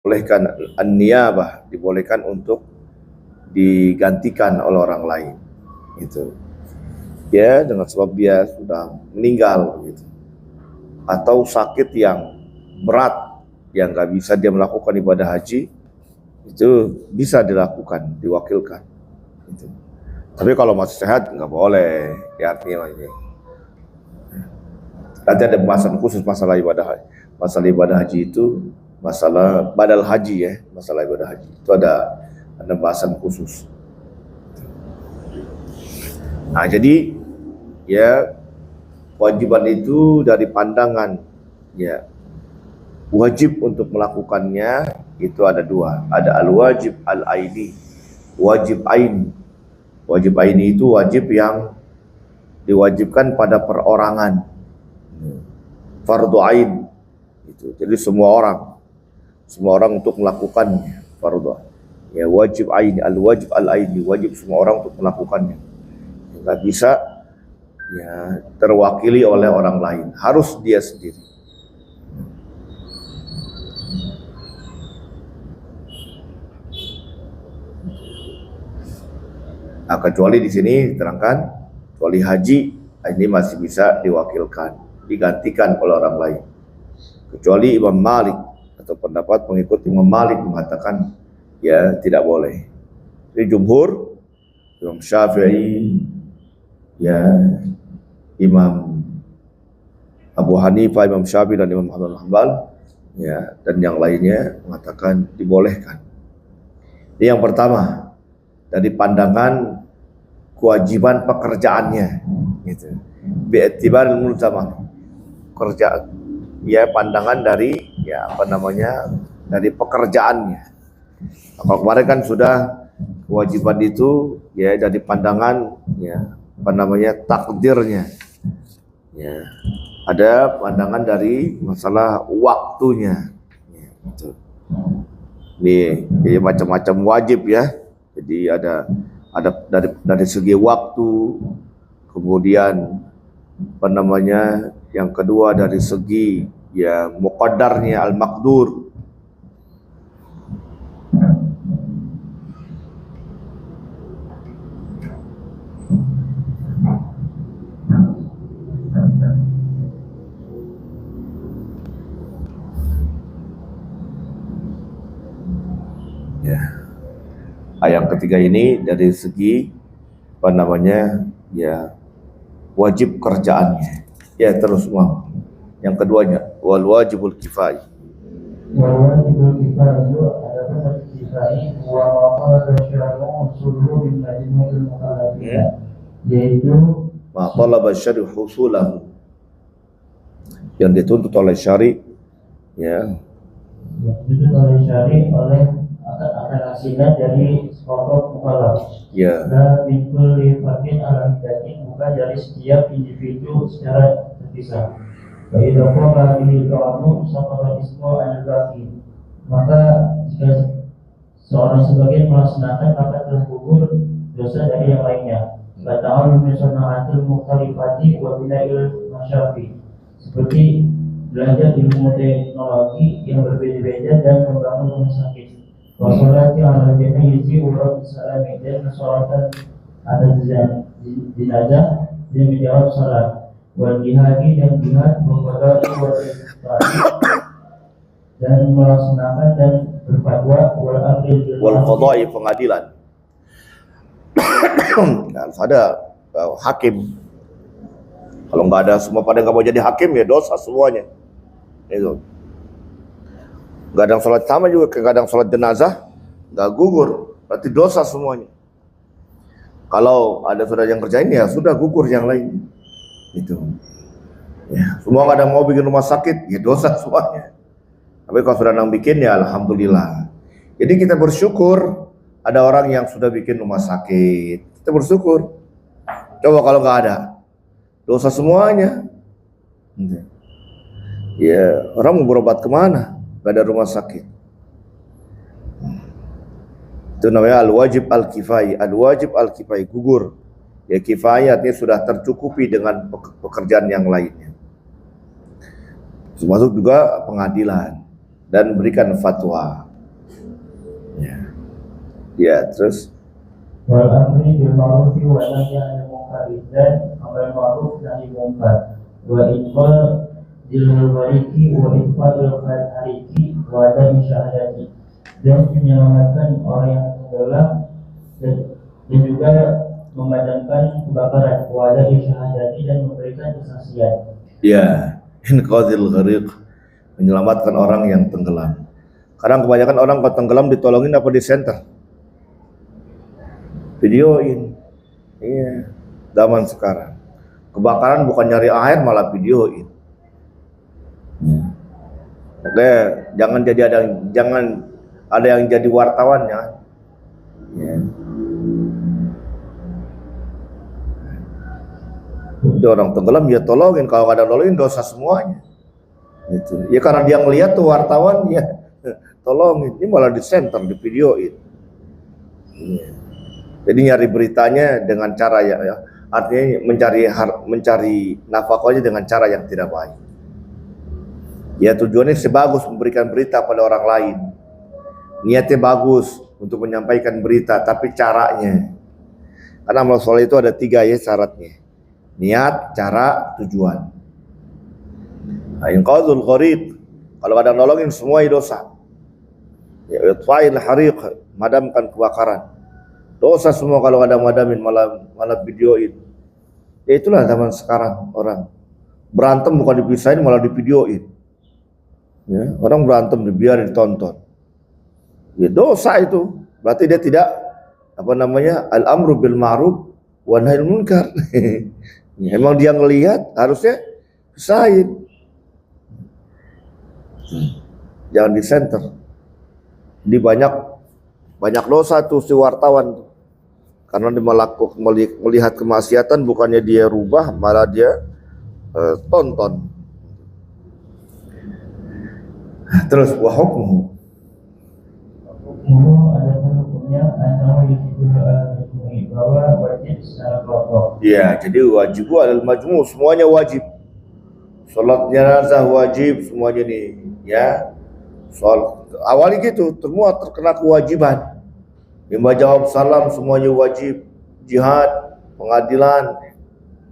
Bolehkan an-niyabah, dibolehkan untuk digantikan oleh orang lain. Itu. Ya, dengan sebab dia sudah meninggal gitu. Atau sakit yang berat yang nggak bisa dia melakukan ibadah haji, itu bisa dilakukan, diwakilkan. Gitu. Tapi kalau masih sehat nggak boleh, ya artinya ini. Nanti ada pembahasan khusus masalah ibadah haji. Masalah ibadah haji itu masalah badal haji ya, masalah ibadah haji itu ada pembahasan khusus. Nah jadi ya kewajiban itu dari pandangan ya wajib untuk melakukannya itu ada dua, ada al-wajib al-aini, wajib ain. Wajib aini itu wajib yang diwajibkan pada perorangan, fardu ain itu. Jadi semua orang untuk melakukannya, fardu. Ya wajib ain, al-wajib al-aini, wajib semua orang untuk melakukannya. Nggak bisa ya terwakili oleh orang lain, harus dia sendiri. Nah, kecuali di sini diterangkan, kecuali haji ini masih bisa diwakilkan, digantikan oleh orang lain. Kecuali Imam Malik atau pendapat pengikut Imam Malik mengatakan ya tidak boleh. Jadi jumhur, Imam Syafi'i, ya Imam Abu Hanifah, Imam Syafi'i dan Imam Ahmad bin Hanbal, ya dan yang lainnya mengatakan dibolehkan. Ini yang pertama, dari pandangan kewajiban pekerjaannya, gitu. Bi'tibar mulzamah, kerjaan, ya pandangan dari ya apa namanya dari pekerjaannya. Kalau kemarin kan sudah kewajiban itu ya dari pandangan ya apa namanya takdirnya, ya ada pandangan dari masalah waktunya, ya, gitu. Ini macam-macam wajib ya. Jadi ada dari segi waktu, kemudian apa namanya yang kedua dari segi ya muqaddarnya al-maqdur. Ya. Yang ketiga ini dari segi apa namanya ya wajib kerjaannya. Ya terus Bang. Yang keduanya wal wajibul kifai. Wal wajibul kifai adalah kifai wa maqala syar'u usulul min majmu'il mukallafin, yaitu ma talaba syar'u husulahu, yang dituntut oleh syari ya dituntut oleh syari oleh akan hasilnya dari kelompok mukallaf. Ya. Dan bikul lifatin al-hidati, bukan dari setiap individu secara terpisah. Baik dokter lagi kamu sama ismu al-baqi. Maka jika seorang sebagian melaksanakan maka telah gugur dosa dari yang lainnya. Bata'al misalna'atul mukhalifati wa bina'il masyafi, seperti belajar ilmu teknologi yang berbeda-beda dan membangun rumah sakit. Wasolati ala jami'i urut salami, dan kesolatan ada jenazah dan menjawab salat. Wal jihadi, dan jihad memperoleh dan melaksanakan dan berfatwa wal amil wal qada'i, pengadilan. Harus ada hakim. Kalau nggak ada semua pada nggak mau jadi hakim ya dosa semuanya. Itu. Gadang sholat sama juga ke gadang sholat jenazah nggak gugur, berarti dosa semuanya. Kalau ada sudah yang kerjain ya sudah gugur yang lain. Itu. Ya, semua kadang mau bikin rumah sakit ya dosa semuanya. Tapi kalau sudah nang bikin ya alhamdulillah. Jadi kita bersyukur ada orang yang sudah bikin rumah sakit. Kita bersyukur. Coba kalau nggak ada, dosa semuanya. Ya orang mau berobat kemana? Gak ada rumah sakit. Itu namanya al-wajib al-kifai. Al-wajib al-kifai gugur. Ya kifayatnya sudah tercukupi dengan pekerjaan yang lainnya. Termasuk juga pengadilan dan berikan fatwa. Ya, ya terus wal amri bil ma'ruf wa nahyi 'anil munkar dan amar ma'ruf nahi munkar wa iqbal dil wariki wa ifadul hariki wa adam syahadati dan menyelamatkan orang yang tenggelam dan juga memadamkan kebakaran wa adam syahadati dan memberikan kesaksian. ya, inqadhil ghariq, menyelamatkan orang yang tenggelam. Kadang kebanyakan orang kalau tenggelam ditolongin apa di center? Videoin. Iya, zaman sekarang. Kebakaran bukan nyari air malah videoin. Oke, jangan ada yang jadi wartawan ya. Ya. Itu orang tenggelam ya tolongin, kalau ada nolongin dosa semuanya. Gitu. Ya karena dia ngelihat tuh wartawan ya tolongin, ini malah di center, di videoin. Ya. Jadi nyari beritanya dengan cara ya artinya mencari nafkahnya dengan cara yang tidak baik. Ya tujuannya sebagus memberikan berita pada orang lain. Niatnya bagus untuk menyampaikan berita, tapi caranya. Karena amal soleh itu ada 3 ya syaratnya. Niat, cara, tujuan. Nah, inqadhul ghariq, kalau ada nolongin semua dosa. Ya, itfa'il hariq, madamkan kebakaran. Dosa semua kalau ada madamin malah videoin. Ya itulah zaman sekarang orang berantem bukan dipisahin malah divideoin. Ya, orang berantem dibiarin ditonton. Ya dosa itu. Berarti dia tidak al-amru bil ma'ruf wa nahyil munkar. Ya, emang dia ngelihat harusnya pisahin. Jangan di center. Di banyak dosa tuh si wartawan, karena dia melihat kemaksiatan bukannya dia rubah malah dia tonton. Terus wa hukmuhu, Ada hukumnya antara bahwa wajib secara pokok. ya jadi wajib alal majmu', semuanya wajib. Salat jenazah wajib semuanya nih ya. Soal awalnya gitu, semua terkena kewajiban. Lima jawab salam semuanya wajib. Jihad, pengadilan,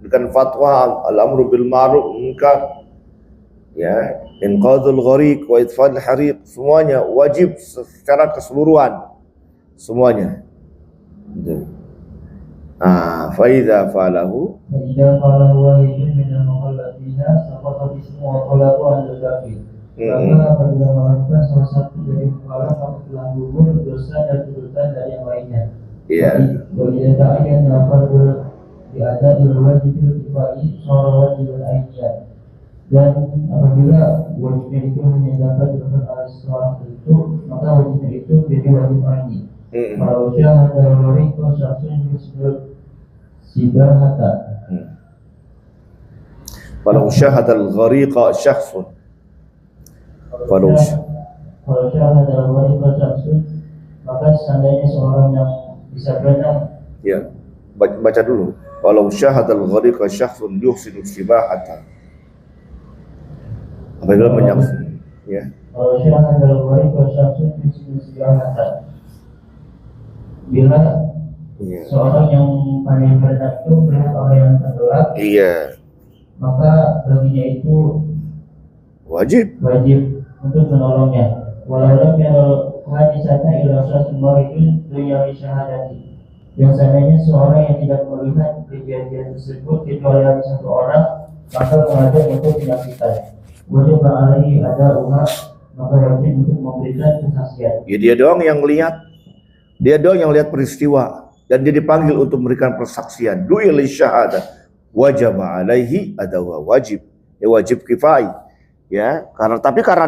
dengan fatwa, al-amru bil ma'ruf munkar, ya, inqadhul ghariq wa itfa'il hariq, semuanya wajib secara keseluruhan, semuanya. Fa idza falahu wahidun min al-mukhallafina saqata ismu wa qalatu al-kafir. Maka apabila melakukan salah satu dari mukallaf maka telah gugur dosa dan kedudukan dari yang lainnya. Iya. Bagi ta'ayyan nafar diada wajib kifai seorang wajib ainiyah. Dan apabila wajibnya itu hanya dapat dilakukan oleh seorang itu, maka wajibnya itu menjadi wajib aini. Kalau syahada al-ghariq syakhsun disebut sibahata. Kalau syahada al-ghariq syakhsun, kalau syahada al-ghariq syakhsun, maka seandainya seorang yang bisa berenang, ya baca dulu. Kalau syahada al-ghariq syakhsun yuhsinu sibahata, apabila menyaksikan, ya. Kalau syahada al-ghariq syakhsun yuhsinu sibahata, bila seorang yang pandai berenang itu melihat orang yang tenggelam, maka baginya itu wajib untuk menolongnya. Walau lam yaral hadisata ila semua itu dunia syahadati. Yang seandainya seorang yang tidak melihat kejadian tersebut kecuali hanya satu orang, maka mengajak untuk penyakitan. Wajib alaihi ada umat, maka wajib untuk memberikan kesaksian. Ya dia doang yang lihat. Dia doang yang lihat peristiwa dan dia dipanggil untuk memberikan persaksian. Du'il syahadah wajib alaihi adawa wajib. Ya wajib kifai. Ya, karena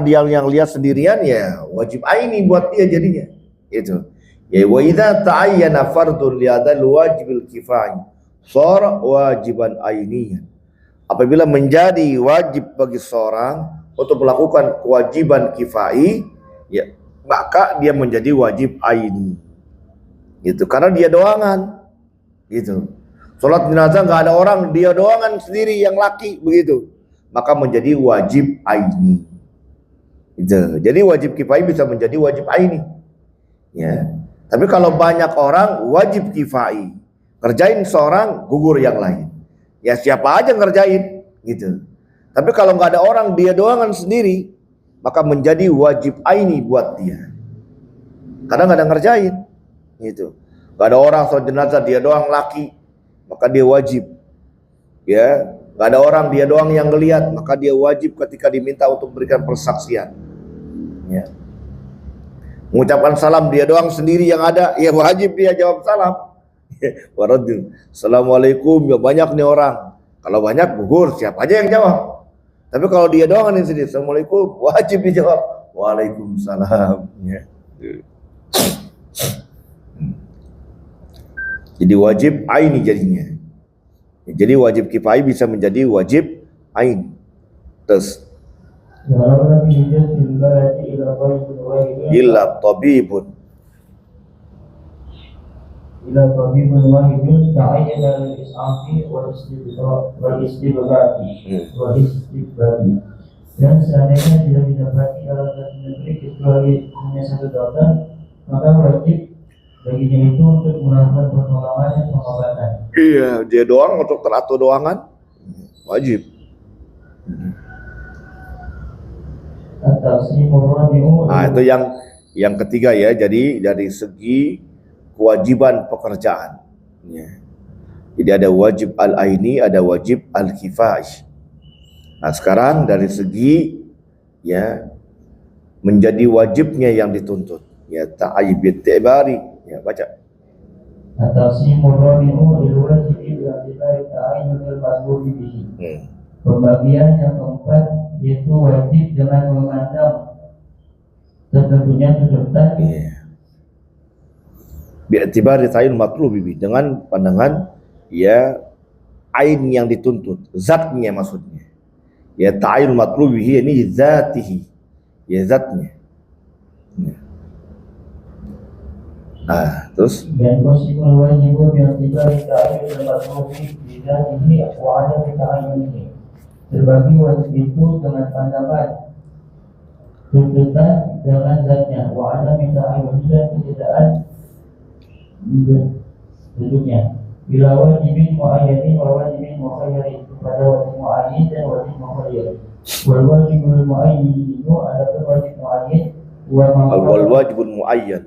dia yang lihat sendirian ya wajib aini buat dia jadinya. Itu. Ya wa idza ta'ayyana fardun li adal wajibil kifai shara wajiban ainiyan. Apabila menjadi wajib bagi seorang untuk melakukan kewajiban kifai, ya maka dia menjadi wajib aini. Gitu, karena dia doangan. Gitu. Salat jenazah nggak ada orang, dia doangan sendiri yang laki begitu. Maka menjadi wajib aini. Gitu. Jadi wajib kifai bisa menjadi wajib aini. Ya. Tapi kalau banyak orang wajib kifai. Kerjain seorang, gugur yang lain. Ya siapa aja ngerjain gitu. Tapi kalau nggak ada orang, dia doangan sendiri, maka menjadi wajib aini buat dia. Karena nggak ada ngerjain gitu. Nggak ada orang sholat jenazah, dia doang laki, maka dia wajib. Ya, nggak ada orang, dia doang yang ngelihat, maka dia wajib ketika diminta untuk memberikan persaksian. Ya. Mengucapkan salam, dia doang sendiri yang ada, ya wajib dia jawab salam. Waradil, assalamualaikum, ya banyak nih orang. Kalau banyak gugur, siapa aja yang jawab. Tapi kalau dia doang nih sendiri, assalamualaikum, wajib dijawab. Waalaikumsalam. Ya. Jadi wajib aini jadinya. Jadi wajib kifai bisa menjadi wajib ain. Terus illa tabibun. إلى طبيب واحد تعين للإسعاف والاستبداد dan seandainya tidak didapati dalam satu negeri kecuali hanya satu dokter, maka wajib baginya itu untuk melakukan pertolongan dan pengobatan. Iya, dia doang untuk teratur doangan wajib. Nah, itu yang ketiga ya. Jadi dari segi kewajiban pekerjaan. Ya. Jadi ada wajib al-aini, ada wajib al-kifai. Nah sekarang dari segi ya menjadi wajibnya yang dituntut. Ya ta'ayyib bi'tibari. Ya baca. Pembagian yang keempat yaitu wajib dengan memandang tertentunya tuntutan. Bi'tibari ta'yin matlubi, dengan pandangan ya ain yang dituntut, zatnya maksudnya. Ya ta'yin matlubi ini zatihi, ya zatnya. Ya. Nah, terus dan posibul wajibu bi'tibari ta'yin matlubi zatihi wa ada ta'yin. Terbagi wajib itu dengan pandangan tuntutan dengan zatnya, wa ada ta'yin dan ketidakkan bentuknya. Bila wajibin mu'ayyanin wa wajibin mukhayyarin, pada wajib mu'ayyin dan wajib mukhayyar. Wal wajibul mu'ayyin itu adalah wajib mu'ayyin wal wajibul mu'ayyan.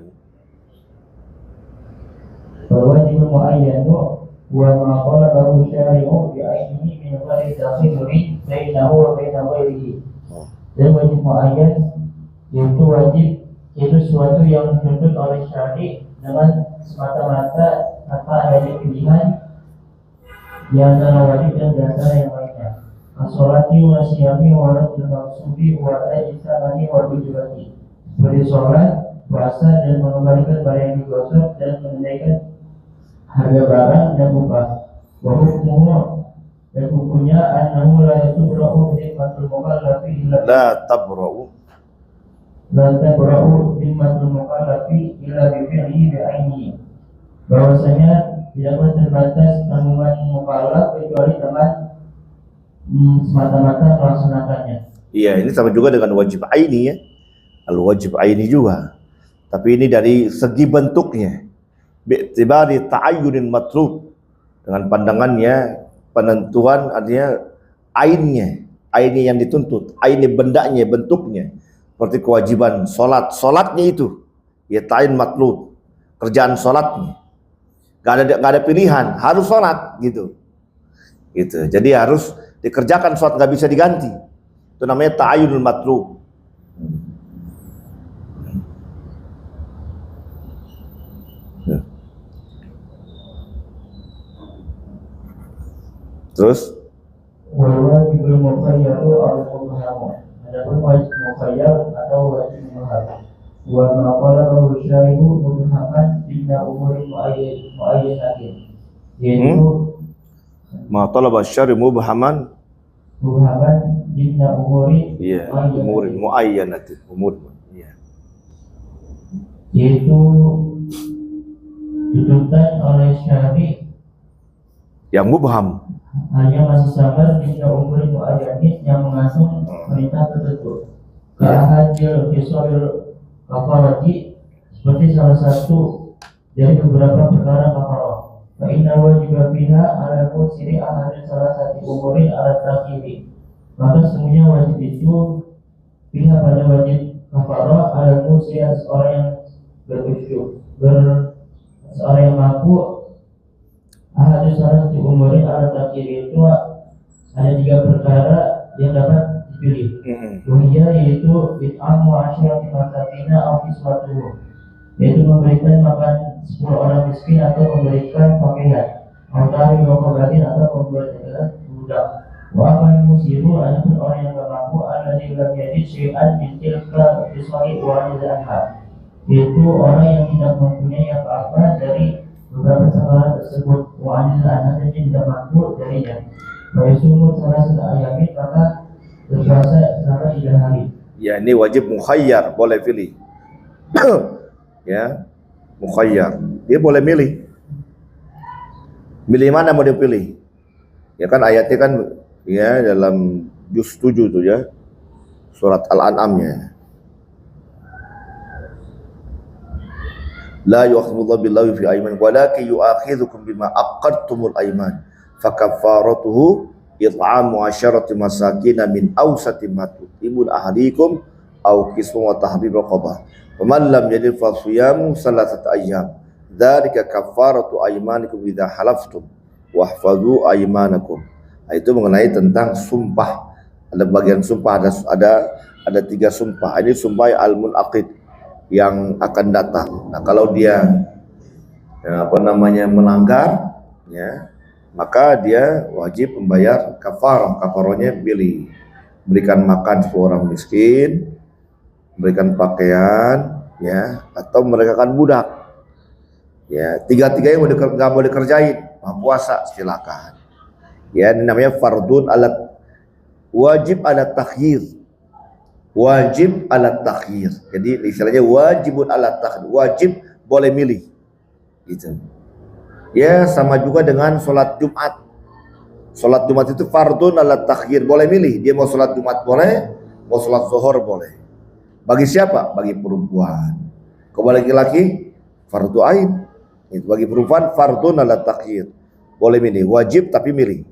Wal wajibul mu'ayyan wa ma qalabahu syari'u bi ainihi min ghairi takhiri bainahu wa bain ghairihi. Dan wajib mu'ayyan yaitu wajib itu sesuatu yang dituntut oleh syari' dengan semata-mata tanpa adanya pilihan di antara wajib dan di antara yang lainnya. As-sholati wa siyami wa radil maqsubi wa al-islamani wa al-ujurati. Seperti sholat, puasa dan mengembalikan barang yang digosok dan menunaikan harga barang dan upah. Wa hukmuhu, dan hukumnya annahu la yatubra'u dhimmatul mukallafi illa la tabra'u dhimmatul mukallafi illa bi fi'lihi bi ainihi. Bahwasanya tidak terbatas tanggungan mukallaf kecuali dengan semata-mata melaksanakannya. Iya, ini sama juga dengan wajib aini ya. Al-wajib aini juga. Tapi ini dari segi bentuknya. Bi'tibari ta'ayyunin matlub, dengan pandangannya penentuan artinya ainnya, aini yang dituntut, aini bendanya, bentuknya. Seperti kewajiban solatnya itu ya ta'in matlub, kerjaan solatnya. Gak ada pilihan, harus sholat gitu. Jadi harus dikerjakan, sholat nggak bisa diganti. Itu namanya ta'ayyunul matlub. Terus wajibul mukhayyaru al-mubham. Adapun wajib mukhayyar atau wajib mubham. Wa ma qala syari'u mubhaman inna umuri muayyanatin. Yaitu ma talaba syari' mubhaman inna umuri umuri muayyanatin. Yaitu ditentukan oleh syari' yang mubham, hanya masih sabar inna umuri muayyanatin yang mengandung perintah tertentu. Kahajil kisoril kafarati, seperti salah satu dari beberapa perkara kafarah. Fa inna wajiba fiha ala musiri ahadin salah satu umuri ala takhiri. Maka semuanya wajib itu fiha pada wajib kafarah ala musiri seorang yang berkusyuk, seorang yang mampu ahadin salah satu umuri ala takhiri. Itu ada 3 perkara yang dapat dipilih. Wahiyah yaitu bit'amu asyirati masakinah au kiswatuhu, yaitu memberikan makan 10 orang miskin atau memberikan pakaian, atau rokobatin atau membuat budak. Wa amal musiru adapun orang yang tak mampu alladzi lam yajid syai'an min tilka kiswati wa anha, yaitu orang yang tidak mempunyai apa-apa dari beberapa perkara tersebut. Wa anha dan tidak mampu darinya. Wa yasumu salah satu ayamin, maka berpuasa selama 3 hari. Ya, ini wajib mukhayyar, boleh pilih. Ya, mukhayyar, dia boleh milih. Milih mana mau dia pilih? Ya kan ayatnya kan ya dalam juz 7 tuh ya, surat Al-An'amnya. La yu'akhidullahu billahi fi ayman walakin yu'akhidhukum bima aqadtumul ayman fakaffaratuhu it'amu 'asharati masakin min awsati ma tut'imun ahlikum aw kiswatun wa tahrir raqabah. Faman lam yajid fa siyamu salasata ayyam. Dzalika kaffaratu aymanikum idza halaftum wahfazu aymanakum. Itu mengenai tentang sumpah. Ada bagian sumpah, ada 3 sumpah. Ini sumpah al-munaqid yang akan datang. Nah, kalau dia melanggar ya, maka dia wajib membayar kafarah. Kafarahnya pilih, berikan makan 10 orang miskin, berikan pakaian ya, atau merekakan budak ya. 3-tiganya nggak mau dikerjain, mau puasa silakan ya. Ini namanya fardun alat, wajib alat takhir, wajib alat takhir. Jadi istilahnya wajibun alat takhir, wajib boleh milih gitu ya. Sama juga dengan sholat Jumat. Sholat Jumat itu fardun alat takhir, boleh milih. Dia mau sholat Jumat boleh, mau sholat zuhur boleh. Bagi siapa? Bagi perempuan. Kalau laki-laki fardu ain. Itu bagi perempuan fardun alat takhir, boleh milih. Wajib tapi milih.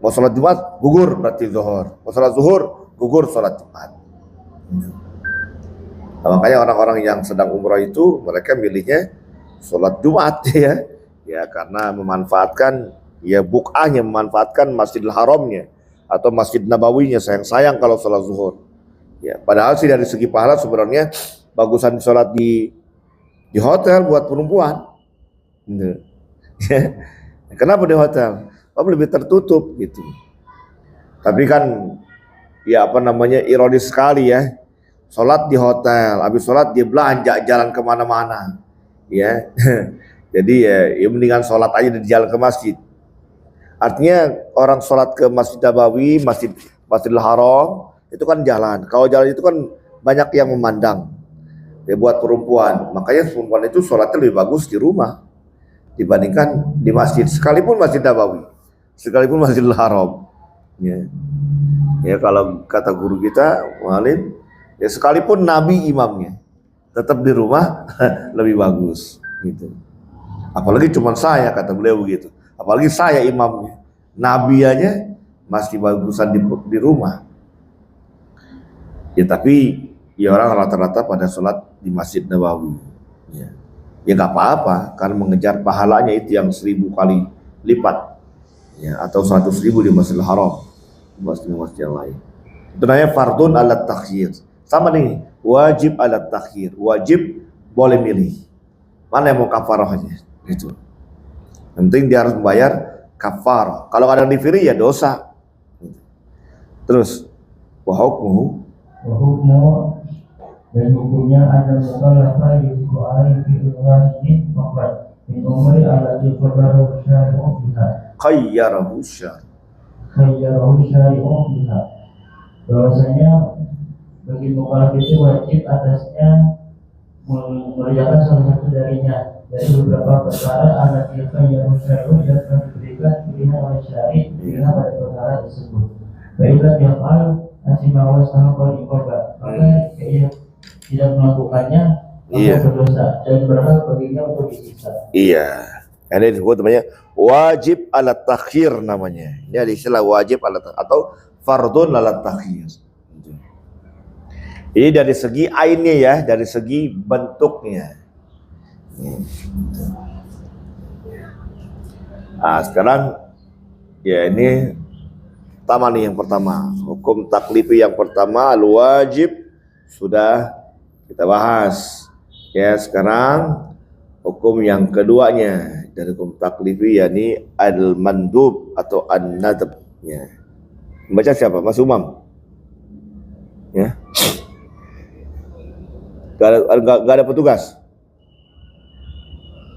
Mau sholat Jumat gugur berarti zuhur, mau sholat zuhur gugur sholat Jumat. Nah, makanya orang-orang yang sedang umrah itu mereka milihnya sholat Jumat ya karena memanfaatkan ya buk'ahnya, memanfaatkan Masjidil Haramnya atau Masjid Nabawinya. Sayang kalau sholat zuhur ya, padahal sih dari segi pahala sebenarnya bagusan sholat di hotel buat perempuan. Kenapa di hotel? Lebih tertutup gitu. Tapi kan ya ironis sekali ya, sholat di hotel, habis sholat dia belanja jalan kemana-mana ya. Jadi ya mendingan sholat aja di jalan ke masjid. Artinya orang sholat ke Masjid Nabawi, Masjidil Haram itu kan jalan. Kalau jalan itu kan banyak yang memandang ya buat perempuan. Makanya perempuan itu sholatnya lebih bagus di rumah dibandingkan di masjid, sekalipun Masjid Nabawi, sekalipun Masjidil Haram ya kalau kata guru kita Mu'alim ya, sekalipun Nabi imamnya tetap di rumah lebih bagus gitu. Apalagi cuma saya, kata beliau begitu, apalagi saya imamnya, Nabi aja masih bagusan di rumah ya. Tapi ya orang rata-rata pada sholat di Masjid Nabawi ya nggak apa-apa, karena mengejar pahalanya itu yang 1000 kali lipat ya, atau 100.000 di Masjidil Haram, masjid yang lain. Itu namanya fardun alat takhir. Sama nih, wajib alat takhir, wajib boleh milih mana yang mau kafarahnya gitu. Yang penting dia harus membayar kafarah. Kalau ada yang dipilih ya dosa. Terus wahukmu dan hukumnya ada mukallafa yujibu alaihi fi wajib faqat min umri allati qaddarahu syari'u biha khayyarahu syari'u biha, bahwasanya bagi mukallaf itu wajib atasnya mengerjakan salah satu darinya dari beberapa perkara allati qaddarahu syari'u yang telah diberikan pilihan oleh syari' pilihan pada perkara tersebut. Baiklah yang al asimawal sama iqabah, maka ia tidak melakukannya Iya. berdosa dan berhak baginya untuk disiksa. Iya. Ini disebut namanya wajib ala takhir namanya. Ini ada istilah wajib ala atau fardun ala takhir. Ini dari segi ainnya ya, dari segi bentuknya. Nah, sekarang ya ini pertama nih yang pertama. Hukum taklifi yang pertama al-wajib sudah kita bahas. Ya, sekarang hukum yang keduanya dari hukum taklifi yakni al-mandub atau an-nadab. Ya. Baca siapa? Mas Umam. Ya. Gak ada petugas.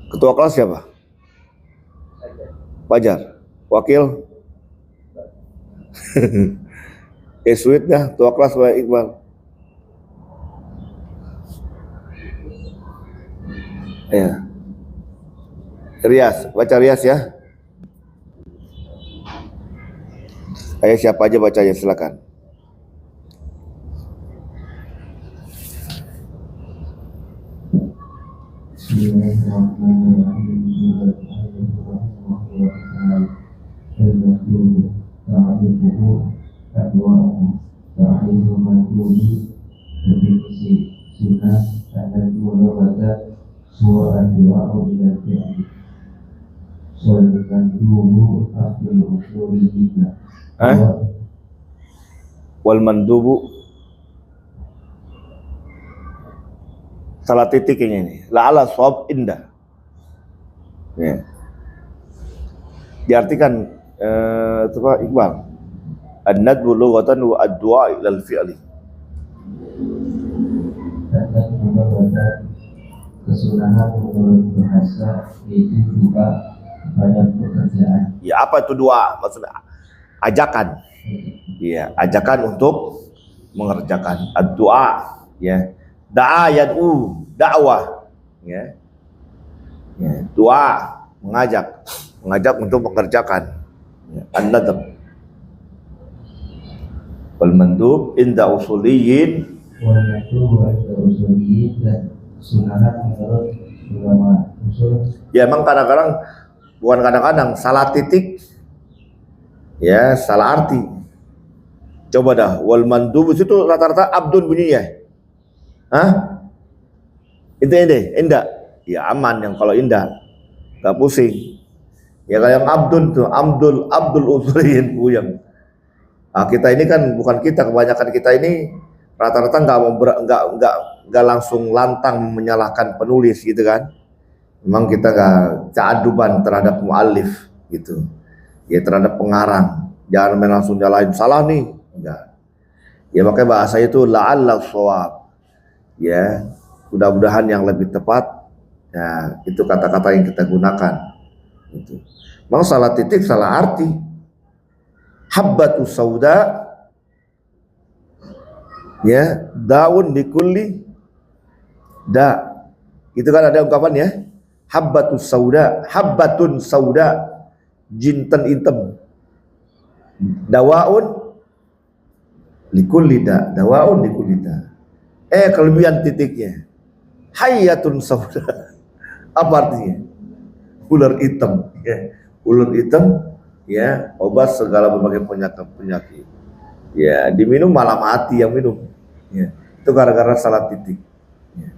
Ketua kelas siapa? Fajar. Wakil? Sweet dah. Ketua kelas Pak Iqbal. Ya. Rias. Baca Rias ya. Ayo siapa aja bacanya silakan. Wal mandubu salah titik ini la'ala shawab indah ya. Diartikan itu Pak Iqbal an-nadbu lughatan wa ad-du'a ila al-fi'li. Kesunahan menurut bahasa itu juga pada pekerjaan. Ya, apa itu doa? Maksudnya ajakan. Ya, ajakan untuk mengerjakan ad-du'a ya. Da'a yad'u, dakwah ya. Ya, doa mengajak untuk mengerjakan. Ya, an-nadab. Wal mandub inda usuliyin Wal mandub inda usuliyin dan sunahan menurut ulama usul. Ya emang kadang-kadang bukan kadang-kadang salah titik ya, salah arti. Coba dah, wal mandub itu rata-rata abdun bunyinya. Hah? Itu indah. Ya aman yang kalau indah. Gak pusing. Ya kalau yang abdun tuh, abdul usuliyin puyeng. Nah, kita ini kan bukan kita, kebanyakan kita ini rata-rata nggak langsung lantang menyalahkan penulis gitu kan. Memang kita nggak ta'aduban terhadap muallif gitu. Ya terhadap pengarang. Jangan main langsung nyalahin salah nih. Enggak. Ya makanya bahasa itu la'alla shawab. Ya, mudah-mudahan yang lebih tepat. Ya, itu kata-kata yang kita gunakan. Gitu. Memang salah titik, salah arti. Habbatus sauda ya, daun likulli da. Itu kan ada ungkapan ya. Habbatus sauda, habbatun sauda, jinten hitam. Dawaun likulli da, dawaun likulli da. Kelebihan titiknya. Hayatun sauda. Apa artinya? Ular hitam ya. Ular hitam ya, obat segala berbagai penyakit. Ya, diminum malah mati yang minum. Ya, itu gara-gara salah titik. Ya.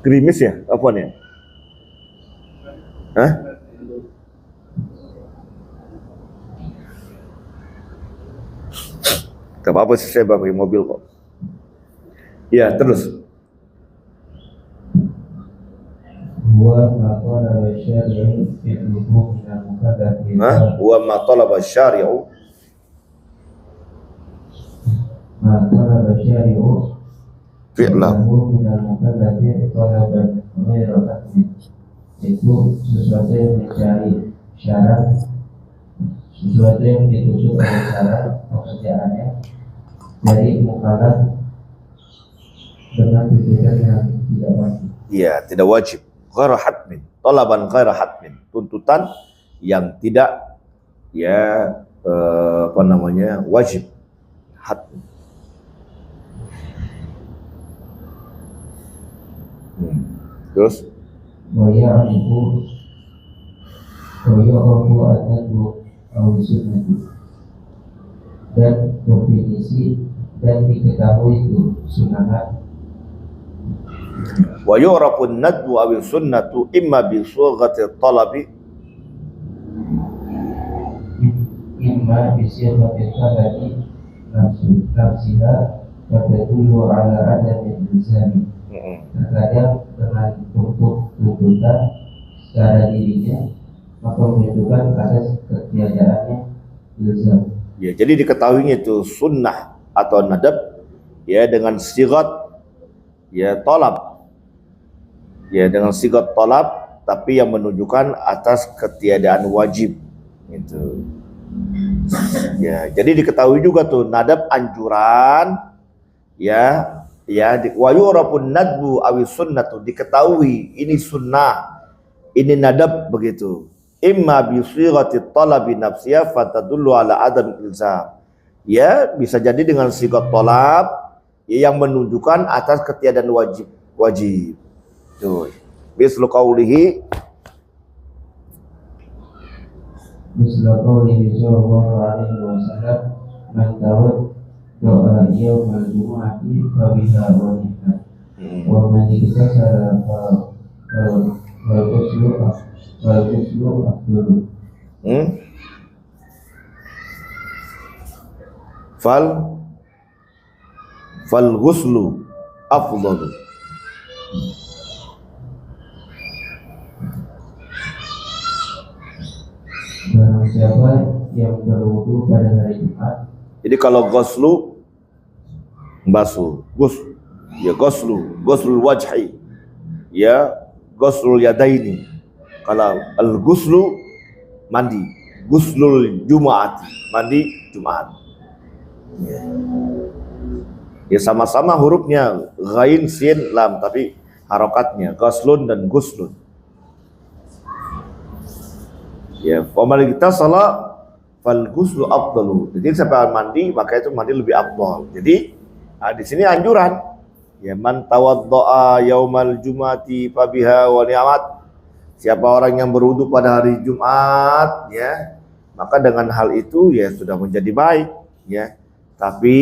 Gerimis ya, apa nih? Hah? Gak apa-apa sih, saya pakai mobil kok. Ya, terus. Wa ma talaba syari'u fi'luhu min al-mukallafi. Wa ma talaba syari'u fi'luhu min al-mukallafi talaban ghairu hatmi. Itu sesuatu yang dicari syarat, sesuatu yang dituju oleh syarat pekerjaannya dari mukallaf dengan tujuan yang tidak wajib. Iya, tidak wajib. Ghairu hatmin, talaban ghairu hatmin, tuntutan yang tidak ya wajib. had. Terus Waya'rifu an-nadbu aw sunnatu, dan definisi dan diketahui itu sunnah. wa yu'rafu an-nadbu aw sunnatu imma bi sughati talabi Imma bisirati talabi nafsiha fatadullu ala adami ilzami. Terkadang dengan tuntutan secara dirinya maka menunjukkan atas ketiadaannya ilzam. ya, jadi diketahuinya itu sunnah atau nadab ya dengan sigat ya talab, ya dengan sigat talab tapi yang menunjukkan atas ketiadaan wajib itu. Ya, jadi diketahui juga tuh nadab anjuran ya, wa yurafun nadbu awi sunnatu, diketahui ini sunnah, ini nadab begitu. Imma bi sighati talabi nafsiyah fatadullu ala adam ilzam. Ya, bisa jadi dengan sigat talab ya, yang menunjukkan atas ketiadaan wajib. Tuh. Mislu qaulihi sallallahu alaihi wasallam, man tawad doa yaumal jumu'ati fa biha wa ni'mat. Wa man iktasara fa ghuslu afdalu. fal ghuslu afdalu. Barang siapa yang berwudu pada hari Jumat. Jadi kalau ghuslu basuh, ghuslul wajhi, ya ghuslul yadaini. Kalau al-ghuslu mandi, ghuslul jumaati, mandi Jumat. Ya sama-sama hurufnya ghain sin lam tapi harokatnya ghuslun dan ghuslun. Ya, faman kita salah fal ghuslu afdalu. Jadi siapa mandi maka itu mandi lebih afdal. Jadi di sini anjuran ya, man tawaddoa yaumal jumati fabiha wa ni'mat. Siapa orang yang berwudu pada hari Jumat ya, maka dengan hal itu ya sudah menjadi baik ya. Tapi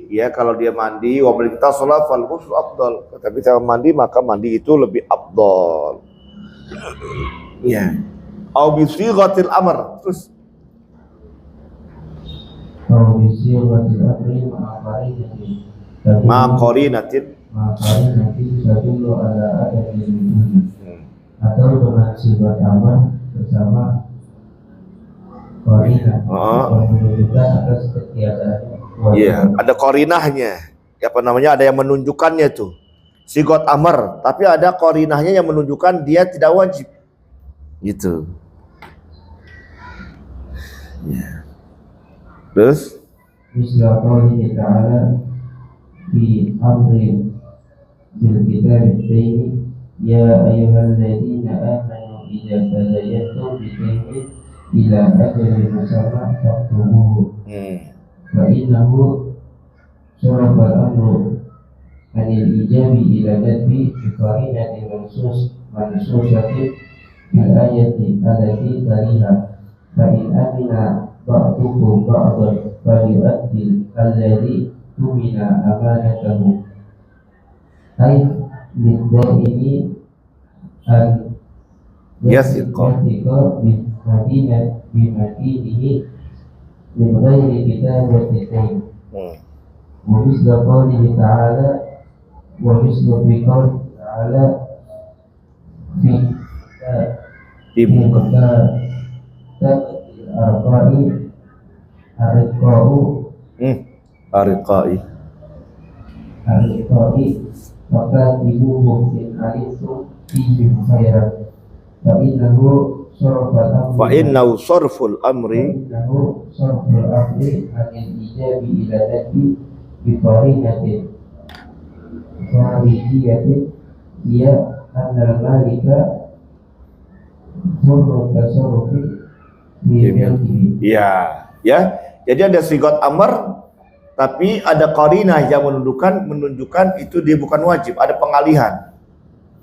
ya kalau dia mandi wa man kita salah fal ghuslu afdal. Tapi siapa mandi maka mandi itu lebih afdal. Ya. Au bi sighatil amr. Terus Kalau bisi wajib amri maqarinatin nanti satu ada yang atau dengan sifat aman bersama qarinah yang menunjukkan atas ketiadaan. Iya, ada qarinahnya. Apa namanya? Ada yang menunjukkannya tuh. Sigot amr, tapi ada qarinahnya yang menunjukkan dia tidak wajib. Gitu. Ya. Terus Misal qawlihi ta'ala fi amri bil kitab ini, ya ayyuhalladzina amanu idza tadayantum bidaynin ila ajalin musamma faktubuhu. Fa innahu surafa al-amru anil ijabi ila nadbi bi qarinatin mansusatin bil ayati allati taliha. Fa in amina ba'dukum ba'dan falyu'addi alladhi tumina amanatahu. Ay lidda ini al yasiqa bin madinihi min ghairi kitabatin. Wa misla qawlihi ta'ala wa misla fi qawlihi ta'ala fi arqa'i maka ibuhum in alitum fihim khairan fa innahu sarful amri anil ijabi ila nadbi bi qarinatin kharijiyatin hiya annal malika murru tasarrufi. Ya, ya. Jadi ada sigot amr tapi ada qarinah yang menunjukkan itu dia bukan wajib, ada pengalihan.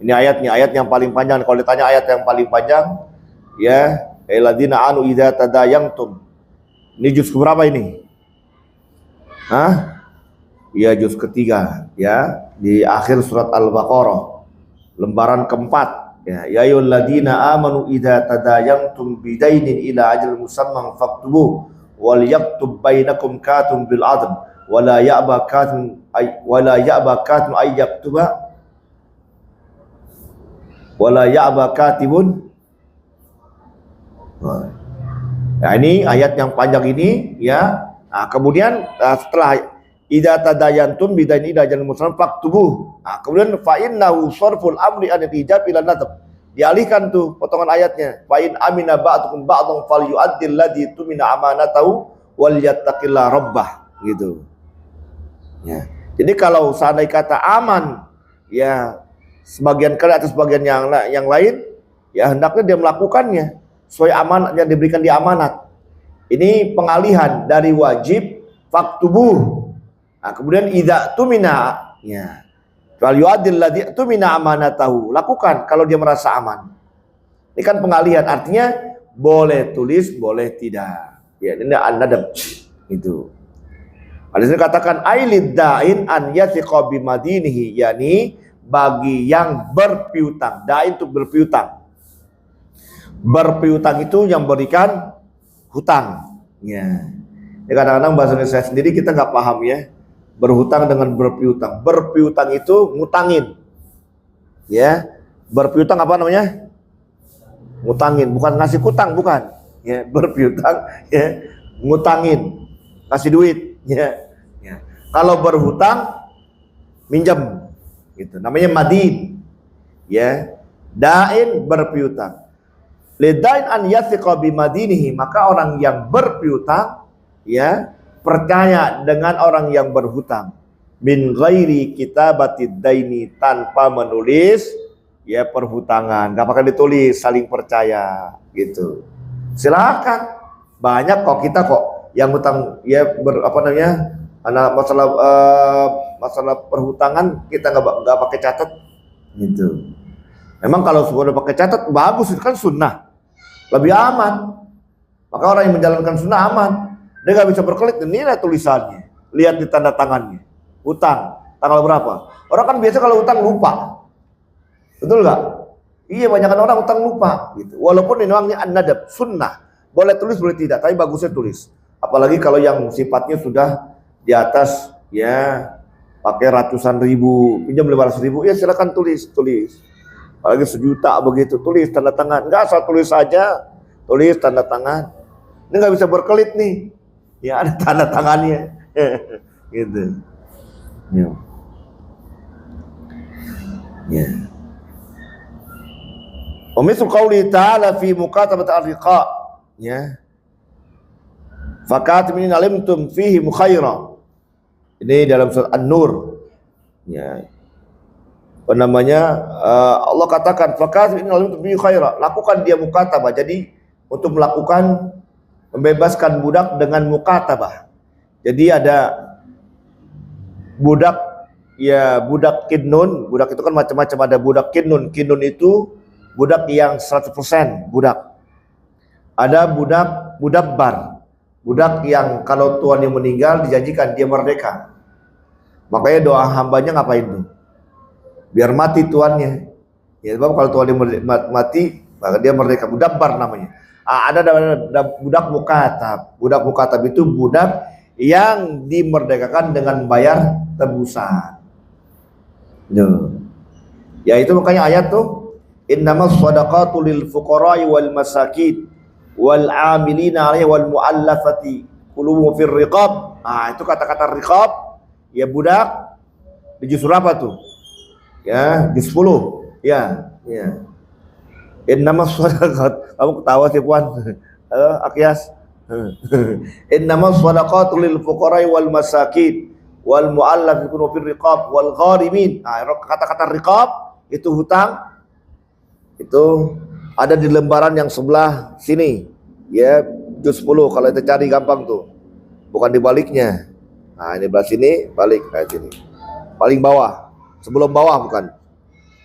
Ini ayat yang paling panjang. Kalau ditanya ayat yang paling panjang, ya, alladzina anu idza tadayantum. Ini juz berapa ini? Hah? Ya, juz ketiga, ya, di akhir surat Al-Baqarah, lembaran keempat. Ya, ya ayyuhalladzina amanu idza tadayantum bidainin ila ajalin musamman faktubuh wal yaktub bainakum katibun bil adl wala ya'ba katibun ay yaktuba wala ya'ba katibun. Nah, ini ayat yang panjang ini, ya. Nah, kemudian setelah idza tadayantum bidain ila ajalin musamman faktubuh. Nah, kemudian fa innahu sarful amri an ijab ila nadab. Dialihkan tuh potongan ayatnya. Fa in amina ba'dukum ba'dhan falyu'addil ladzi tumina amanatahu wal yattaqillah rabbah, gitu. Ya. Jadi kalau seandainya kata aman, ya, sebagian kali atau sebagian yang lain, ya hendaknya dia melakukannya sesuai amanat yang diberikan di amanat. Ini pengalihan dari wajib faktubuh. Nah, kemudian idza tumina, ya, wal yu'addil ladzi tumina amanatahu, lakukan kalau dia merasa aman. Ini kan pengalihan, artinya boleh tulis, boleh tidak. Ya, ini an-nadab itu. Hadis ini katakan ailid da'in an yathiqa bimadinihi, yakni bagi yang berpiutang. Da'in itu berpiutang. Berpiutang itu yang berikan hutang. Ya. Ya, kadang-kadang bahasa Indonesia sendiri kita nggak paham, ya. Berhutang dengan berpiutang. Berpiutang itu ngutangin. Ya. Berpiutang apa namanya? Ngutangin, bukan ngasih hutang, bukan. Ya, berpiutang, ya, ngutangin, kasih duit, ya. Ya. Kalau berhutang, minjem, gitu. Namanya madin, ya. Dain berpiutang. Lidain an yathiqa bimadinihi, maka orang yang berpiutang, ya, percaya dengan orang yang berhutang. Min ghairi kitabatid daini, tanpa menulis, ya, perhutangan. Gak pakai ditulis, saling percaya, gitu. Silakan, banyak kok kita kok yang hutang, ya, masalah perhutangan kita nggak pakai catat, gitu. Memang kalau sudah pakai catat bagus, itu kan sunnah, lebih aman. Maka orang yang menjalankan sunnah aman, dia nggak bisa berkelit. Inilah tulisannya, lihat di tanda tangannya, hutang tanggal berapa. Orang kan biasa kalau hutang lupa, betul nggak? Iya, banyak orang hutang lupa, gitu. Walaupun ini memangnya an-nadab, sunnah, boleh tulis boleh tidak, tapi bagusnya tulis. Apalagi kalau yang sifatnya sudah di atas, ya, pakai ratusan ribu, pinjam 500.000, ya silakan tulis. Apalagi 1 juta begitu, tulis tanda tangan. Enggak asal tulis saja, tulis tanda tangan. Ini nggak bisa berkelit nih, ya, ada tanda tangannya, gitu. Ya. Ya. Umisul qauli ta'ala fi muqatabat al-riqa, ya. Fakat min alimtum fihi mukhaira. Ini dalam surat An-Nur, ya. Apa namanya? Allah katakan fakat min alimtum fihi khaira. Lakukan dia mukatabah. Jadi untuk melakukan membebaskan budak dengan mukatabah. Jadi ada budak, ya, budak kinnun. Budak itu kan macam-macam, ada budak kinnun. Kinnun itu budak yang 100% budak. Ada budak mudabbar, budak yang kalau tuannya meninggal dijanjikan dia merdeka. Makanya doa hambanya ngapain tuh? Biar mati tuannya. Ya, sebab kalau tuannya mati, maka dia merdeka. Mudabbar namanya. Ada budak mukatab. Budak mukatab itu budak yang dimerdekakan dengan bayar tebusan. Ya, itu makanya ayat tuh, innamas shadaqatu lil fuqara'i wal masakin wal 'amilina 'alaiha wal mu'allafati qulubuhum fir riqab. Nah, itu kata-kata riqab, ya, budak di juz berapa tuh? Ya, juz 10. Ya. Innamas shadaqat, kamu ketawa sih, Puan. Akyas. Innamas shadaqatu lil fuqara'i wal masakin wal mu'allafati qulubuhum fir riqab wal gharimin. Nah, kata-kata riqab itu hutang. Itu ada di lembaran yang sebelah sini, ya, juz 10. Kalau kita cari gampang tuh, bukan di baliknya. Nah, ini belah sini, balik ayat ini. Paling bawah, sebelum bawah bukan.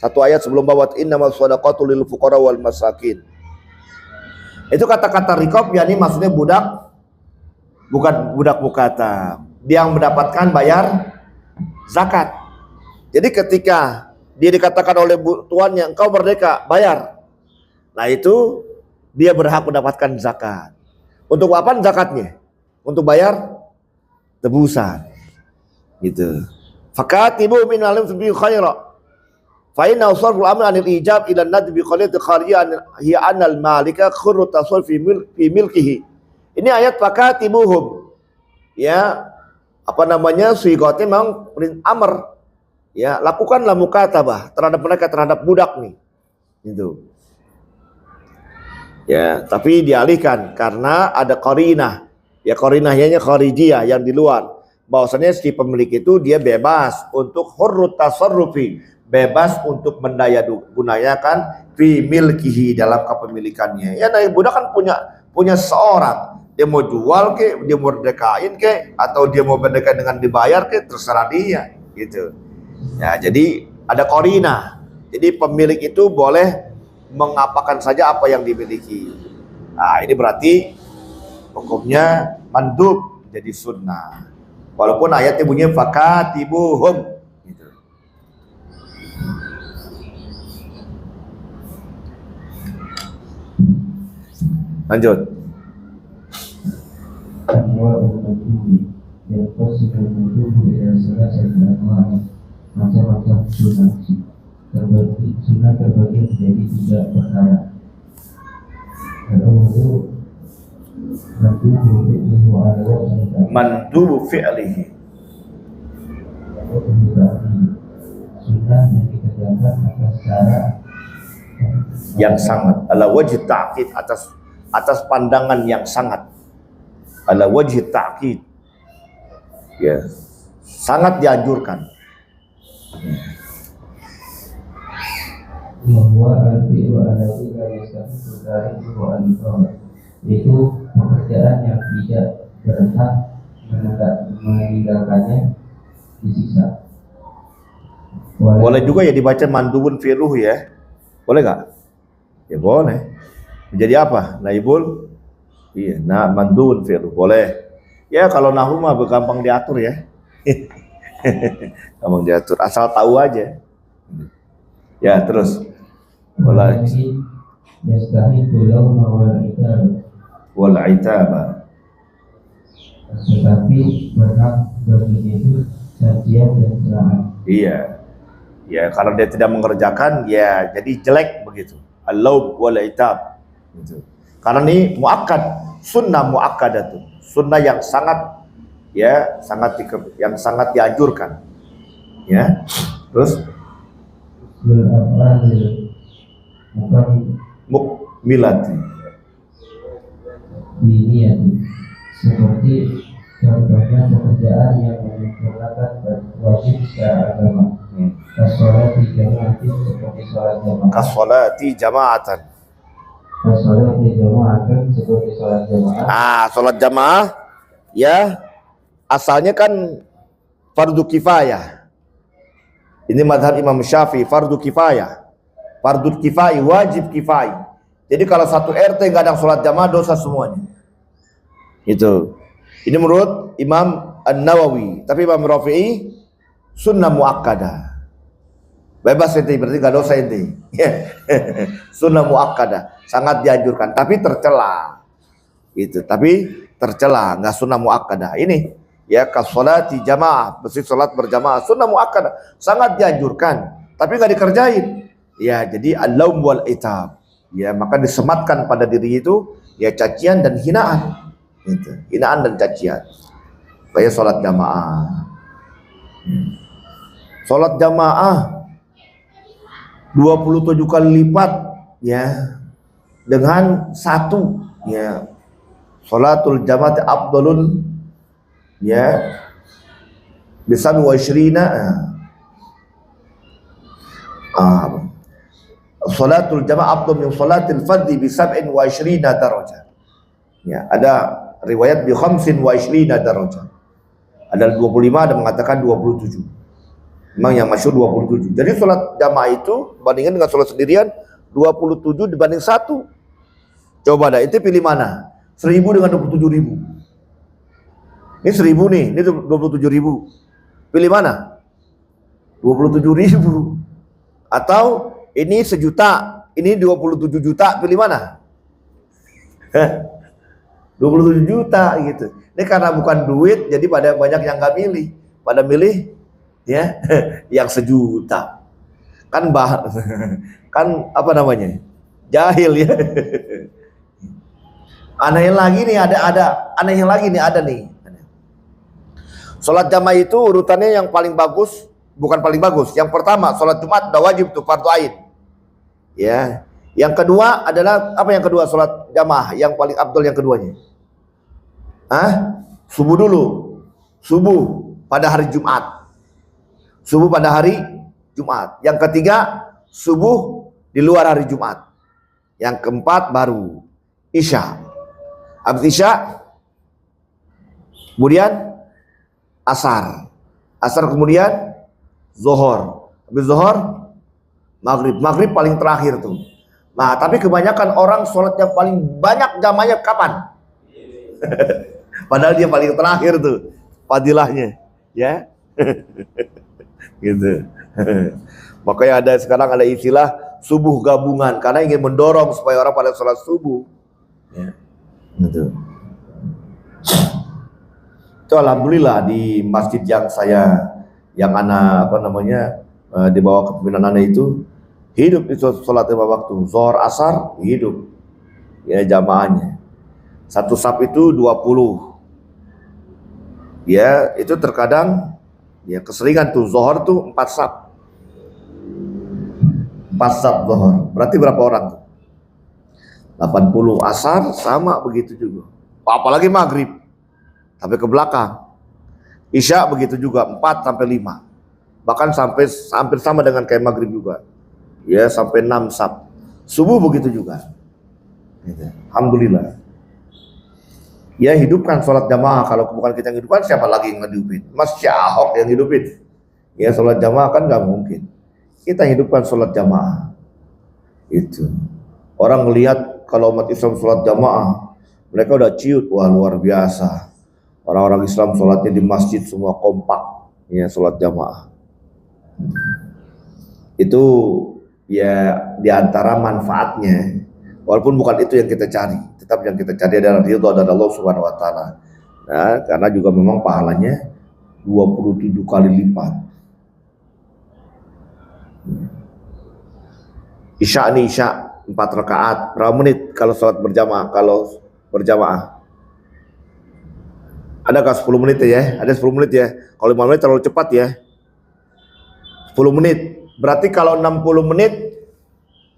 Satu ayat sebelum bawah, innamas shadaqatu lil fuqara wal masakin. Itu kata-kata riqab, yakni maksudnya budak, bukan budak mukatab. Dia yang mendapatkan bayar zakat. Jadi ketika dia dikatakan oleh tuannya, engkau merdeka, bayar. Nah itu dia berhak mendapatkan zakat. Untuk apa zakatnya? Untuk bayar tebusan. Gitu. Fakatibu min alim fi khaira. Fa inna sarful amr anil ijab ila nadbi qalati kharijan hiya anal malika khurru tasarruf fi milkihi. Ini ayat fakatibuhum. Ya, apa namanya? Sigotnya memang amr. Ya, lakukanlah mukatabah terhadap mereka, terhadap budak nih. Gitu. Ya, tapi dialihkan karena ada qarinah. Ya, qarinahnya kharijiyah yang di luar. Bahwasanya si pemilik itu dia bebas untuk hurrut tasarrufi, bebas untuk mendaya gunakan fi milkihi, dalam kepemilikannya. Ya, dari budak kan punya seorang, dia mau jual ke, dia mau merdekain ke, atau dia mau merdeka dengan dibayar ke, terserah dia, gitu. Ya, jadi ada qarinah. Jadi pemilik itu boleh mengapakan saja apa yang dimiliki. Nah, ini berarti hukumnya mandub jadi sunnah. Walaupun ayatnya bunyinya fakatibuhum gitu. Lanjut. Macam-macam sunnah terbagi menjadi 3 perkara. Mandubu fi'lihi, sunnah yang dikerjakan atas cara yang sangat ala wajh ta'kid, atas pandangan yang sangat, ala wajh ta'kid, ya, sangat dianjurkan. bahwa al-fi'lu alladzi la yastahiqu tariku al-qawm, yaitu pekerjaan yang tidak berhak meninggalkannya disiksa. Boleh juga ya dibaca mandubun fi'luh ya, boleh nggak? Ya boleh. Menjadi apa? Naibul, iya, nah mandubun fi'luh boleh. Ya kalau nahwu mah gampang diatur ya. Gampang diatur, asal tahu aja. Ya terus. Wala yastahiqu lauma wal itab, wal itaba, tetapi berhak baginya itu cacian dan celahan. iya. Ya kalau dia tidak mengerjakan ya jadi jelek begitu. Al-laub wal itab gitu. Karena ini muakkad, sunnah muakkadah tuh. Sunnah yang sangat ya, yang sangat dianjurkan. Ya. Terus mukmilati, diniyati, seperti contohnya pekerjaan yang menyempurnakan wajib secara agama. Kasolati jamaatin, seperti sholat jamaah. kasolati jama'atan. Kasolati jamaatin, seperti sholat jamaah. Sholat jamaah ya asalnya kan fardu kifayah. Ini mazhab Imam Syafi'i, fardu kifayah. Fardu kifayah, wajib kifayah. Jadi kalau satu RT nggak ada sholat jamaah, dosa semuanya. Itu. Ini menurut Imam An-Nawawi. Tapi Imam Rafi'i sunnah muakkadah. Bebas ente, berarti nggak dosa ente. Sunnah muakkadah, sangat dianjurkan. Tapi tercela. Itu. Tapi tercela, nggak sunnah muakkadah. Ini ya kasolati jamaah, mesti sholat berjamaah, sunnah muakkadah, sangat dianjurkan. Tapi nggak dikerjain. Ya, jadi al-laum wal itab. Ya, maka disematkan pada diri itu ya cacian dan hinaan. Itu, hinaan dan cacian. Kayak sholat jamaah. Sholat jamaah 27 kali lipat ya dengan 1 ya. Sholatul jamaah afdalun ya bisa 20 Sholatul jamaah afdal min sholatil fardhi bi 27 darajah. Ya, ada riwayat bi 25 darajah. Ada 25, ada mengatakan 27. Memang yang masyhur 27. Jadi sholat jamaah itu bandingkan dengan sholat sendirian 27 dibanding 1. Coba dah, itu pilih mana? 1000 dengan 27.000. Ini 1000 nih, ini 27.000. Pilih mana? 27.000. Atau ini 1.000.000, ini 27 juta, pilih mana? 27 juta gitu. Ini karena bukan duit, jadi pada banyak yang nggak milih. Pada milih ya yang 1 juta. Kan kan apa namanya? Jahil ya. Aneh lagi nih aneh lagi nih ada nih. Sholat jamaah itu urutannya yang paling bagus, bukan paling bagus. Yang pertama, sholat Jumat udah wajib tuh, fardu ain. Ya. Yang kedua adalah apa yang kedua sholat jamaah yang paling abdul yang keduanya? Subuh dulu. Subuh pada hari Jumat. Subuh pada hari Jumat. Yang ketiga, subuh di luar hari Jumat. Yang keempat baru Isya. Habis Isya kemudian Asar. Asar kemudian Zuhur. Habis Zuhur Maghrib. Maghrib paling terakhir tuh. Nah, tapi kebanyakan orang sholat yang paling banyak jamaahnya kapan? Padahal dia paling terakhir tuh fadilahnya, ya. Gitu. Makanya sekarang ada istilah subuh gabungan karena ingin mendorong supaya orang pada sholat subuh. Ya. Gitu. Itu alhamdulillah di masjid yang anak di bawah kepemimpinan anak itu hidup itu sholat 5 waktu, zuhur asar hidup ya jamaahnya. Satu saf itu 20. Ya, itu terkadang ya keseringan tuh zuhur tuh 4 saf. 4 saf zuhur. Berarti berapa orang tuh? 80. Asar sama begitu juga. Apalagi maghrib. Sampai ke belakang. Isya begitu juga 4 sampai 5. Bahkan sampai hampir sama dengan kayak maghrib juga. Ya, sampai 6 saf. Subuh begitu juga. Alhamdulillah. Ya, hidupkan sholat jamaah. Kalau bukan kita yang hidupkan, siapa lagi yang ngehidupin? Mas Ahok yang hidupin. Ya, sholat jamaah kan nggak mungkin. Kita hidupkan sholat jamaah. Itu. Orang melihat kalau umat Islam sholat jamaah, mereka udah ciut, wah luar biasa. Orang-orang Islam sholatnya di masjid semua kompak. Ya, sholat jamaah. Itu ya diantara manfaatnya, walaupun bukan itu yang kita cari, tetap yang kita cari adalah ridho dari Allah Subhanahu Wa Taala. Nah, karena juga memang pahalanya 27 kali lipat. Isya 4 rakaat, berapa menit kalau sholat berjamaah? Kalau berjamaah adakah 10 menit ya? Ada 10 menit ya. Kalau 5 menit terlalu cepat ya. 10 menit. Berarti kalau 60 menit,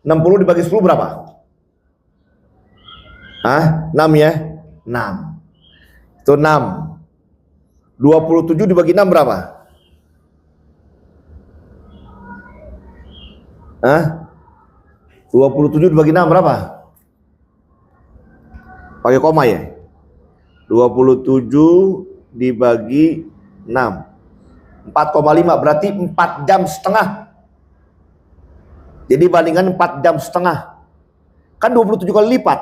60 dibagi 10 berapa? 6 ya? 6. Itu 6. 27 dibagi 6 berapa? 27 dibagi 6 berapa? Pakai koma ya? 27 dibagi 6. 4,5 berarti 4 jam setengah. Jadi bandingkan 4 jam setengah. Kan 27 kali lipat.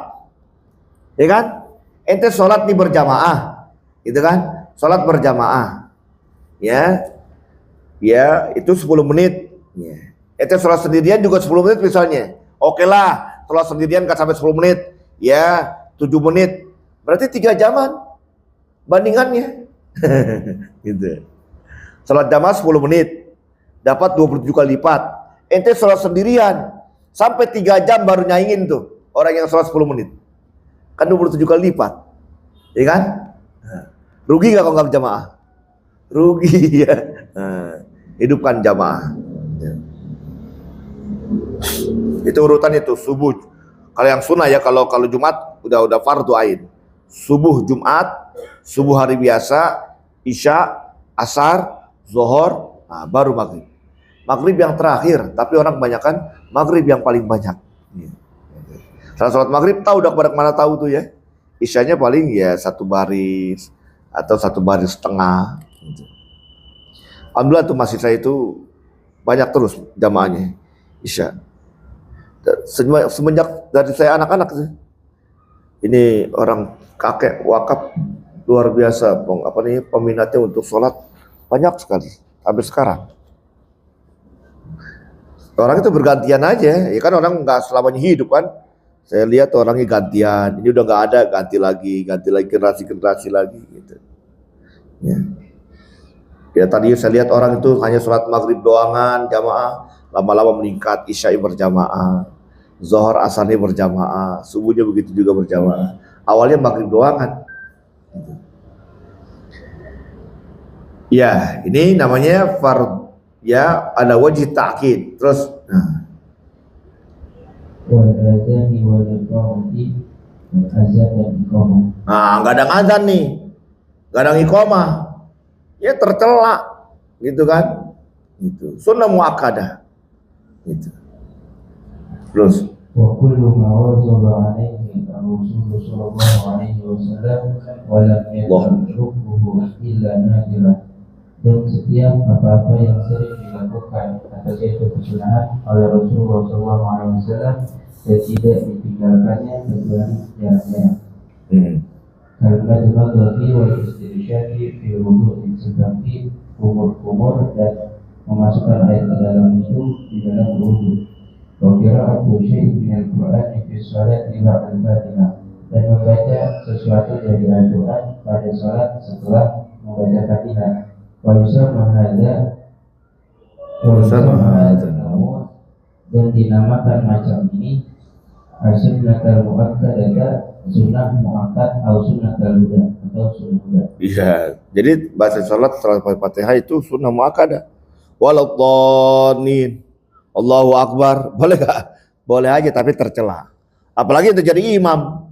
Ya kan? Ente sholat nih berjamaah. Gitu kan? Sholat berjamaah. Ya. Ya, itu 10 menit. Ya. Ente sholat sendirian juga 10 menit misalnya. Oke lah, sholat sendirian kan sampai 10 menit. Ya, 7 menit. Berarti 3 jaman. Bandingannya. Gitu. Sholat jamaah 10 menit. Dapat 27 kali lipat. Ente sholat sendirian sampai 3 jam baru nyaingin tuh orang yang sholat 10 menit. Kan 27 kali lipat. Ya kan? Rugi gak kalau nggak jamaah? Rugi ya. Hidupkan jamaah. Ya. Itu urutan itu subuh. Kalau yang sunnah ya, kalau Jumat udah fardu ain. Subuh Jumat, subuh hari biasa, Isya, Asar, Zuhur, baru maghrib. Maghrib yang terakhir, tapi orang kebanyakan maghrib yang paling banyak. Saat sholat maghrib tahu udah pada kemana tahu tuh ya. Isyanya paling ya 1 baris atau 1 baris setengah. Gitu. Alhamdulillah tuh masjid saya itu banyak terus jamaahnya Isya. Semenjak dari saya anak-anak sih. Ini orang kakek wakaf luar biasa, peminatnya untuk sholat banyak sekali sampai sekarang. Orang itu bergantian aja, ya kan orang nggak selamanya hidup kan. Saya lihat orangnya gantian, ini udah nggak ada, ganti lagi generasi lagi gitu. Ya tadi saya lihat orang itu hanya sholat maghrib doangan jamaah, lama-lama meningkat, isya berjamaah, zuhur asarnya berjamaah, subuhnya begitu juga berjamaah. Awalnya maghrib doangan. Ya, ini namanya ya ada wajib ta'kid. Terus nggak ada azan nih, nggak ada iqamah, ya tercela, gitu kan? Itu sunnah muakkadah, gitu. Terus وكل ما وجب عليه الرسول صلى الله عليه وسلم ولم يتركه إلا نادرا. Dan setiap apa-apa yang sering dilakukan atas itu kesunahan oleh Rasulullah SAW dan tidak ditinggalkannya kecuali jarang-jarang. Karena juga lagi wajib istirsyadi fi wudu seperti kumur-kumur dan memasukkan air ke dalam itu di dalam wudu. Qira'atu syai'in min al-Qur'an fi shalat ba'da al-Fatihah, dan membaca sesuatu dari Al-Qur'an pada salat setelah membaca Fatihah. Wa yusamma hadza dan dinamakan macam ini sunnatul muakkadah, sunnah muakkad atau sunnatul huda atau sunnah huda. Iya, jadi baca salat setelah Fatihah itu sunnah muakkadah. Waladhdallin, Allahu Akbar, boleh gak? Boleh aja tapi tercela. Apalagi itu jadi imam,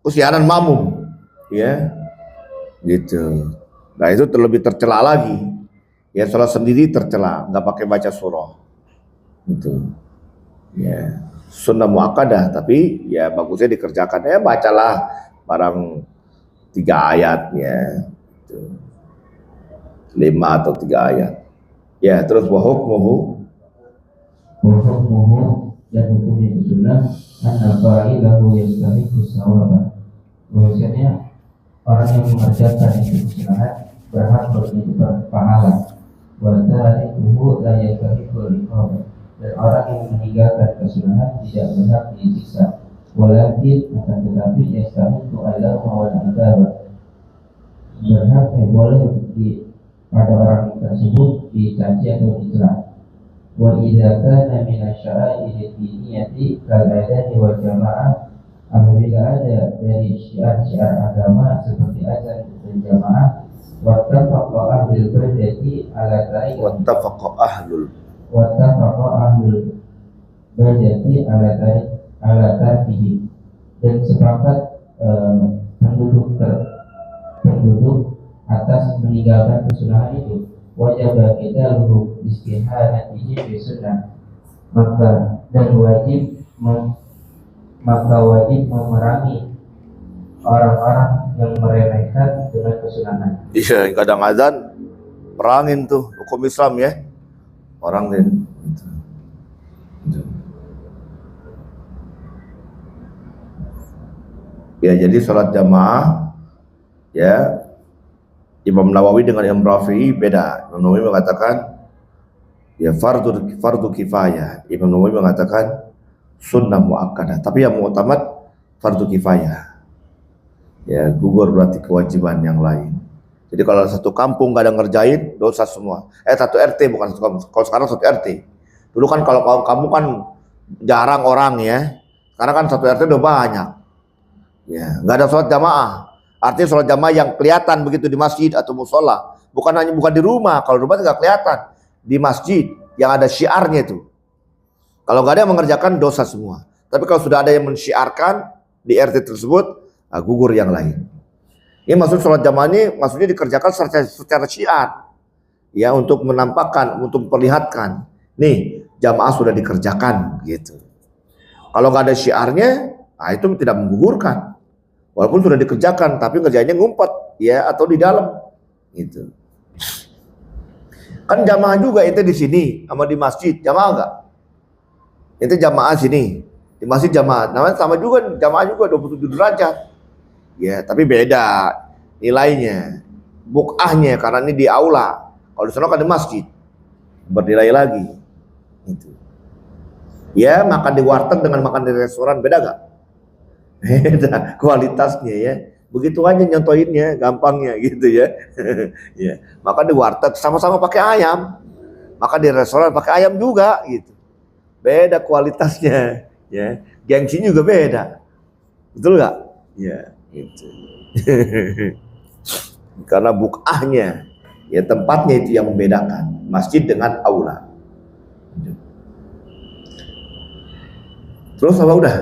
usianan makmum, ya, gitu. Nah itu terlebih tercela lagi. Ya salat sendiri tercela, nggak pakai baca surah, gitu. Ya, sunnah muakkadah, tapi ya bagusnya dikerjakan. Ya bacalah barang 3 ayat, ya, gitu. 5 atau 3 ayat. Ya terus wahukmuhu dan hukumnya itu sunnah an-fa'ilahu yastahiqu sawaba. Bahwasanya orang yang mengerjakan itu kesunahan berhak berlipat pahala. Wa tarikuhu la yastahiqu al-iqamah. Dan orang yang meninggalkan kesunahan tidak berhak disiksa. Walakin akan tetapi yastahiqu al-lawma wal adaba. Berhak boleh pada orang tersebut dicaci atau dicela. Wa idza kana min asy-sya'a'ir diniyati kal adani wal jamaah, apabila ada dari syiar-syiar agama seperti azan dan jamaah, wattafaqa ahlul badati ala tarkihi, dan sepakat penduduk atas meninggalkan kesunahan itu. Wajib kita luhuk istihanatihi fi sunnah, maka wajib memerangi orang-orang yang meremehkan dengan kesunahan. Iya, kadang azan perangin tuh hukum Islam ya, orang gitu. Ya jadi sholat jamaah ya, Imam Nawawi dengan Imam Rafi'i beda. Imam Nawawi mengatakan ya fardu kifayah, Imam Nawawi mengatakan sunnah muakkadah, tapi yang mu'tamad fardu kifayah. Ya gugur berarti kewajiban yang lain. Jadi kalau satu kampung gak ada ngerjain, dosa semua. Satu RT, bukan satu kampung. Kalau sekarang satu RT. Dulu kan kalau kamu kan jarang orang ya, sekarang kan satu RT udah banyak. Ya, nggak ada sholat jamaah. Artinya sholat jamaah yang kelihatan begitu di masjid atau musola, bukan di rumah. Kalau rumah nggak kelihatan, di masjid yang ada syiarnya itu. Kalau nggak ada yang mengerjakan, dosa semua. Tapi kalau sudah ada yang mensyiarkan di RT tersebut, gugur yang lain. Ini maksud sholat jamaah ini maksudnya dikerjakan secara syiar, ya, untuk menampakkan, untuk memperlihatkan, nih jamaah sudah dikerjakan gitu. Kalau nggak ada syiarnya, itu tidak menggugurkan. Walaupun sudah dikerjakan, tapi kerjanya ngumpet, ya, atau di dalam, gitu. Kan jamaah juga itu di sini sama di masjid, jamaah enggak? Itu jamaah sini, di masjid jamaah. Namanya sama juga, jamaah juga 27 derajat. Ya, tapi beda nilainya. Bukahnya karena ini di aula. Kalau di sana kan di masjid. Bernilai lagi. Itu. Ya, makan di warteg dengan makan di restoran beda gak? Beda kualitasnya ya. Begitu aja nyontoinnya, gampangnya gitu ya. Ya, makan di warteg sama-sama pakai ayam. Makan di restoran pakai ayam juga gitu. Beda kualitasnya ya. Gengsinya juga beda. Betul gak? Ya, gitu. Karena bukahnya ya, tempatnya itu yang membedakan masjid dengan aula. Terus apa udah?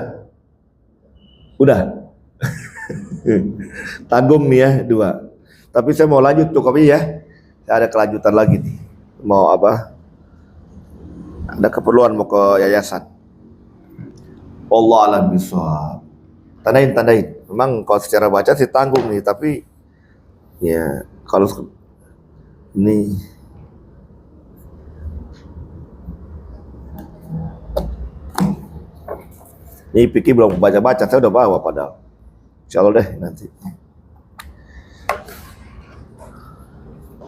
Udah. Tanggung nih ya 2. Tapi saya mau lanjut tuh kopi ya. Saya ada kelanjutan lagi nih. Mau apa? Ada keperluan mau ke yayasan. Allah alam bisawab. Tandain. Memang kalau secara baca sih tanggung nih, tapi ya kalau ini Piki belum baca-baca, saya udah bawa padahal. Insya Allah deh nanti.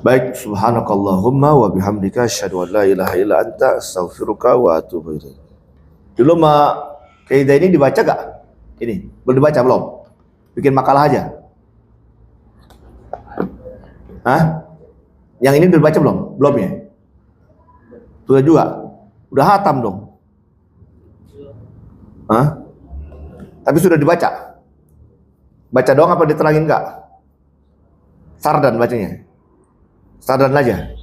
Baik, subhanakallahumma wa bihamdika asyhadu an la ilaha illa anta astaghfiruka wa atubu ilaik. Dulu kaidah ini dibaca gak? Ini belum dibaca belum? Bikin makalah aja. Hah? Yang ini udah dibaca belum? Belum ya? Sudah juga? Udah hatam dong? Hah? Tapi sudah dibaca? Baca doang apa diterangin enggak? Sardan bacanya? Sardan aja?